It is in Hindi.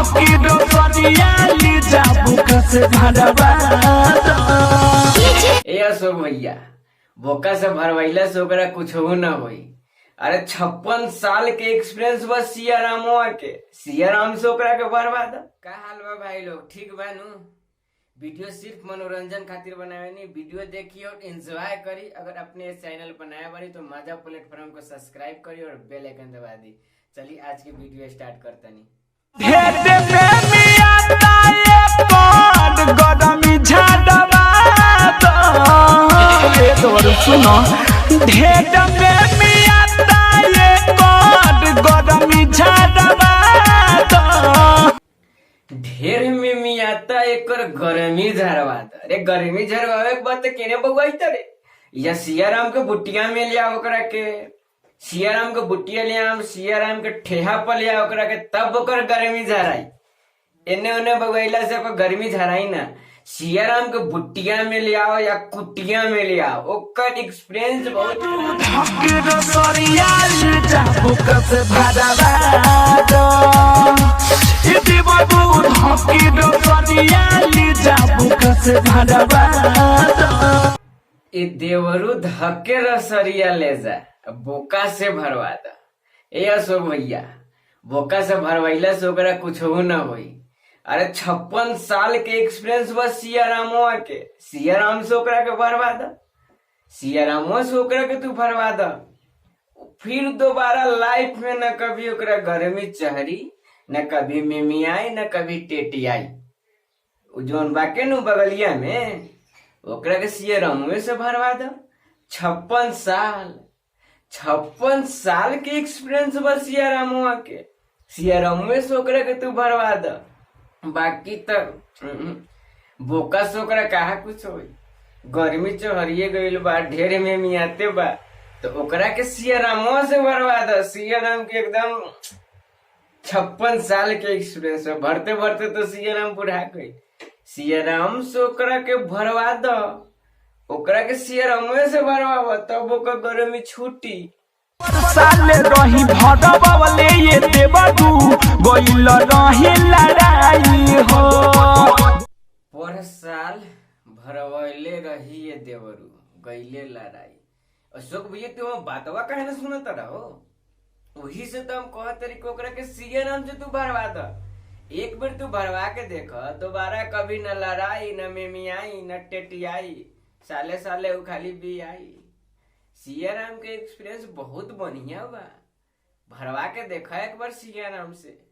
धकी रोसरिया ली जाबू कसे भरवा ए अशोक भैया बोका से भरवैला से ओकरा कुछ हो न होई। अरे 56 साल के एक्सपीरियंस बस सियारामो के सियाराम से ओकरा के बर्बाद। का हाल बा भाई लोग, ठीक बा नु? वीडियो सिर्फ मनोरंजन खातिर बनावे नहीं, वीडियो देखिए और एंजॉय करी। अगर अपने इस चैनल पर नया बनी तो मजा प्लेटफॉर्म को सब्सक्राइब करी और बेल आइकन दबा दी। चलिए आज की वीडियो स्टार्ट करते नहीं। सुनो ढेर में मियाता ये कोड गरमी झाड़वा ढेर में मियाता एक गर्मी झरवा। अरे गर्मी झरवावे के बात केने बगवाई तरे या सियाराम के बुटिया में लिया ओकरा के, सियाराम के बुटिया लिया, सियाराम के ठेहा पर लिया ओकरा के, तब ओकर गर्मी झराई। एने ओने बगवाइला से ओकर गर्मी झराई ना। सियाराम के बुटिया में ले आओ या कुटिया में ले आओ, ओकर एक्सपीरियंस बहुत। ए देवरू धक्के रसरिया ले जा बोका से भरवा दा। ए अशोक भैया बोका से भरवैला से ओकरा कुछ हो न होई। अरे 56 साल के एक्सपीरियंस बस सियारामो के सियाराम से ओकरा के बर्बाद। सियारामो से ओकरा के तू बर्बाद, फिर दोबारा लाइफ में न कभी ओकरा गर्मी चहरी, न कभी मिमियाई, न कभी टेटियाई। जोन बाके नु बगलिया में ओकरा के सियारामो से बर्बाद। 56 साल के एक्सपीरियंस बस सियारामो के सियारामो से ओकरा के तू बर्बाद। बाकी तक बोका से ओकरा कहा कुछ होई। गर्मी चढ़िए गईल बा, ढेर में मियाते बा, तो ओकरा के सियारामो से बर्बाद। सियाराम के एकदम 56 साल के एक्सपीरियंस है, भरते भरते तो सियाराम बुढ़ा गई। सियाराम से ओकरा के भरवा दो, ओकरा के सियारामो से भरवा तब ओकर गर्मी छूटी। साले रही भरवाले ये देवरू गइल रही लड़ाई हो। पर साल भरवैले रही ये देवरू गइले लड़ाई। अशोक भैया तुम बातवा काहे न सुनत रहो? वही से तो हम कहत तरी ओकरा के सियाराम से तू भरवा द। एक बार तू भरवा के देख, दोबारा कभी न लड़ाई, न मेमियाई, न टेटियाई, साले साले वो खाली भी आई। सियाराम के एक्सपीरियंस बहुत बढ़िया बा, भरवा के देखा एक बार सियाराम से।